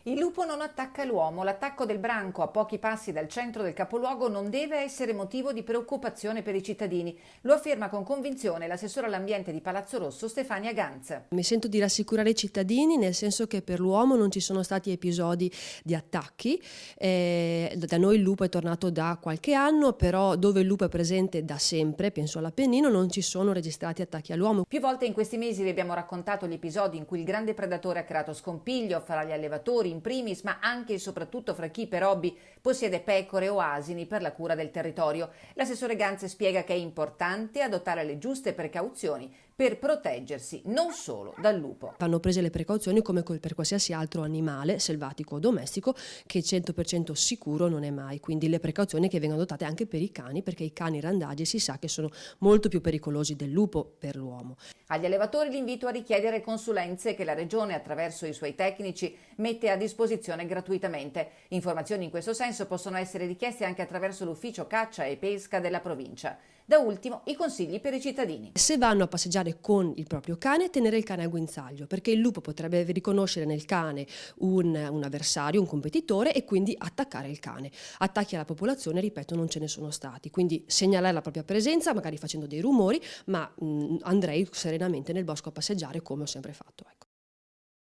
Il lupo non attacca l'uomo. L'attacco del branco a pochi passi dal centro del capoluogo non deve essere motivo di preoccupazione per i cittadini. Lo afferma con convinzione l'assessore all'ambiente di Palazzo Rosso Stefania Ganz. Mi sento di rassicurare i cittadini, nel senso che per l'uomo non ci sono stati episodi di attacchi. Da noi il lupo è tornato da qualche anno, però dove il lupo è presente da sempre, penso all'Appennino, non ci sono registrati attacchi all'uomo. Più volte in questi mesi vi abbiamo raccontato gli episodi in cui il grande predatore ha creato scompiglio fra gli allevatori in primis, ma anche e soprattutto fra chi per hobby possiede pecore o asini per la cura del territorio. L'assessore Ganz spiega che è importante adottare le giuste precauzioni per proteggersi non solo dal lupo. Vanno prese le precauzioni come per qualsiasi altro animale, selvatico o domestico, che 100% sicuro non è mai. Quindi le precauzioni che vengono adottate anche per i cani, perché i cani randagi si sa che sono molto più pericolosi del lupo per l'uomo. Agli allevatori l'invito a richiedere consulenze che la Regione, attraverso i suoi tecnici, mette a disposizione gratuitamente. Informazioni in questo senso possono essere richieste anche attraverso l'ufficio caccia e pesca della provincia. Da ultimo, i consigli per i cittadini. Se vanno a passeggiare con il proprio cane, tenere il cane a guinzaglio, perché il lupo potrebbe riconoscere nel cane un avversario, un competitore, e quindi attaccare il cane. Attacchi alla popolazione, ripeto, non ce ne sono stati, quindi segnalare la propria presenza, magari facendo dei rumori, ma andrei serenamente nel bosco a passeggiare come ho sempre fatto. Ecco.